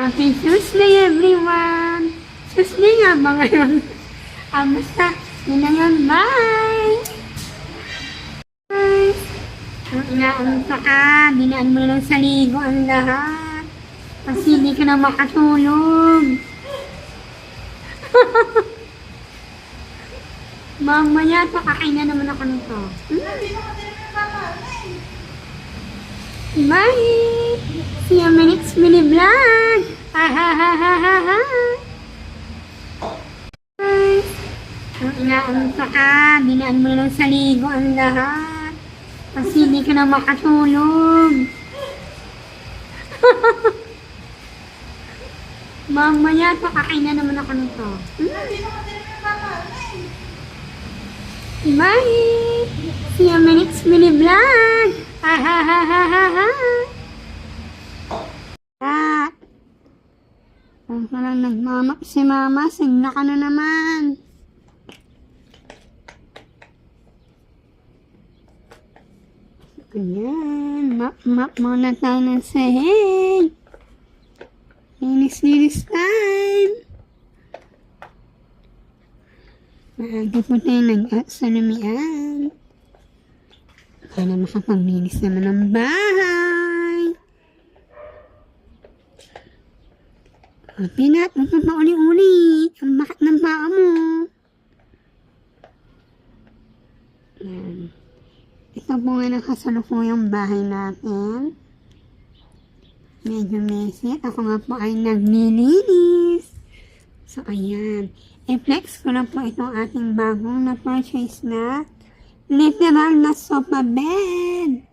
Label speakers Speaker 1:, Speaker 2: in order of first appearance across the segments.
Speaker 1: Happy Tuesday everyone! Tuesday nga ba ngayon? Basta, yun na yun, bye! Bye! Ang inaamta ka, binaan mo na lang sa ligo ang lahat. Kasi hindi ka na makatulog. Mamaya, pakain na naman ako nito. Bye! See you next mini vlog! Ha ha ha ha ha ha! Bye! Ang inaamta ka, binaan mo na lang sa ligo ang lahat. Kasi hindi ka na makatulog. Mamaya, pakain na naman ako nito. Bye! See you next mini vlog! Ha ha ha ha ha ha! Kung ka lang nagmamak si mama, sigla ka na naman. Ayan, map muna tayo ng sahig. Linis time. Maaga po tayo nag-salamian. Para makapaglinis naman ng bahay. Pinat, huwag mo pauli-uli. Ang makat ng paa mo. Ayan. Ito po nga nakasalukuyang bahay natin. Medyo messy. Ako nga po ay naglilinis. So, ayan. I-flex ko na po itong ating bagong na-purchase na literal na sofa bed.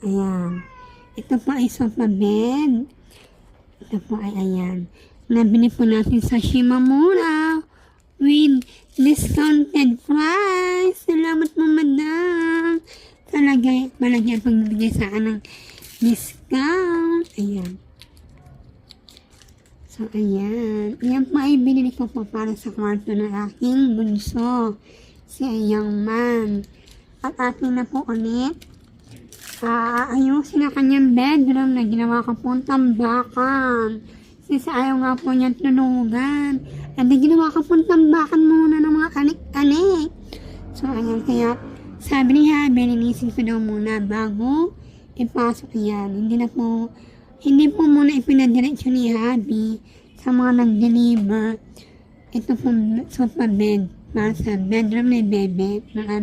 Speaker 1: Ayan. Ito po ay sofa bed. Ito po ay ayan. Nabili po natin sa Shimamura with discounted price. Salamat po, madam. Talaga, malagyan pagbibigay sa akin ng discount. Ayan. So, ayan. Ayan po ay binili ko po para sa kwarto ng aking bunso. Si Young Man. At atin na po ulit. Ayusin na kanyang bedroom na ginawa ko po tambakan. Kasi ayaw nga po niyan tulugan. At ginawa ko po tambakan muna ng mga anik-anik. So, ayan. Kaya, sabi ni Habi, linisin ko daw muna bago ipasok yan. Hindi po muna ipinadiretso ni Habi sa mga nag-deliver. Ito po sofa bed para sa bedroom ni Bebe na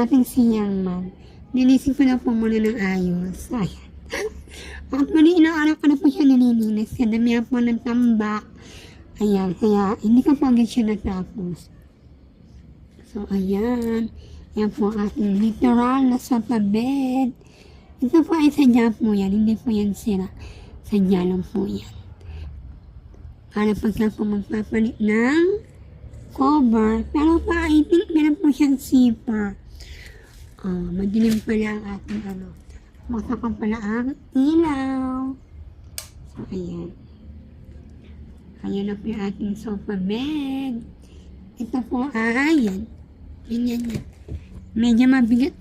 Speaker 1: ating siyang man. Linisin ko na po muna ng ayos. Ayan. At muli inaarap ko na po siya nililinis. Kaya damihan po ng tambak. Ayan. Kaya hindi ko po agad siya natapos. So, ayan. Yan po ating literal na sofa bed. Ito po ay sadya po yan. Hindi po yan sira. Sadya lang po yan. Para pagka po magpapalit ng cover. Pero pa, I think meron po siyang zipper. Madilim pala ang ating Masakang pala ang ilaw. So, ayan. Ayan na po yung ating sofa bed. Ito po ay, yan. Yan. Medyo mabigat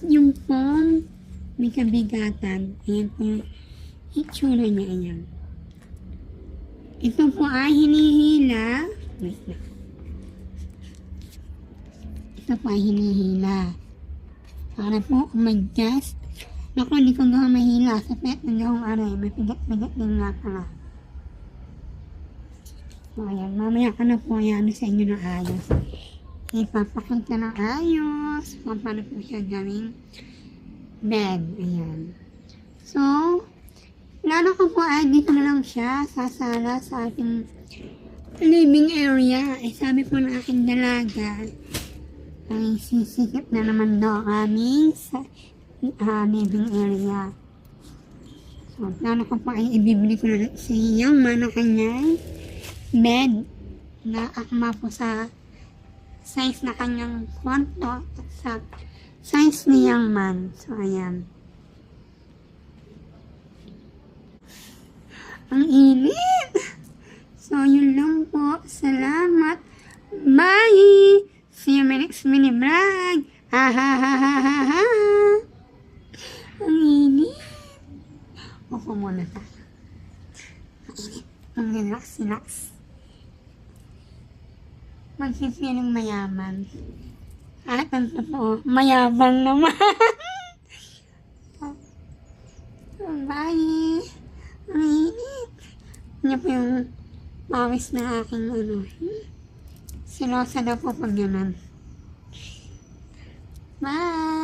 Speaker 1: yung foam. May kabigatan. Ayan po yung itsura niya. Ayan. Ito po ay hinihila. Wait na. Ito po ay hinihila. Para po mag-adjust. Naku, hindi ko gawang mahila. Sa pet, hindi akong aray. May pigat-pigat din nga pala. So, ayan. Mamaya ka na po yan sa inyo ng ayos. Ipapakita ng ayos. Paano po siya gawing bed. Ayan. So, plano ko po ay dito na lang siya sa sala sa ating living area. Sabi po ng aking dalaga ay sisikip na naman daw aming sa living area. So, plano ko po ay ibibili ko na siyang man ang kanyang bed na akma po sa size na kanyang kwarto at sa size niyang man. So, ayan. Ang init! So, yun lang po. Salamat. Bye! See you next mini vlog. Ha ha ha ha ha ha. Ang init. Upo muna tayo. Ang init. Ang relax-relax. Magsipiling mayaman. At ang totoo, mayabang naman. Bye! Ang init. Niya po yung pawis na aking silosa daw po pag yaman. Bye!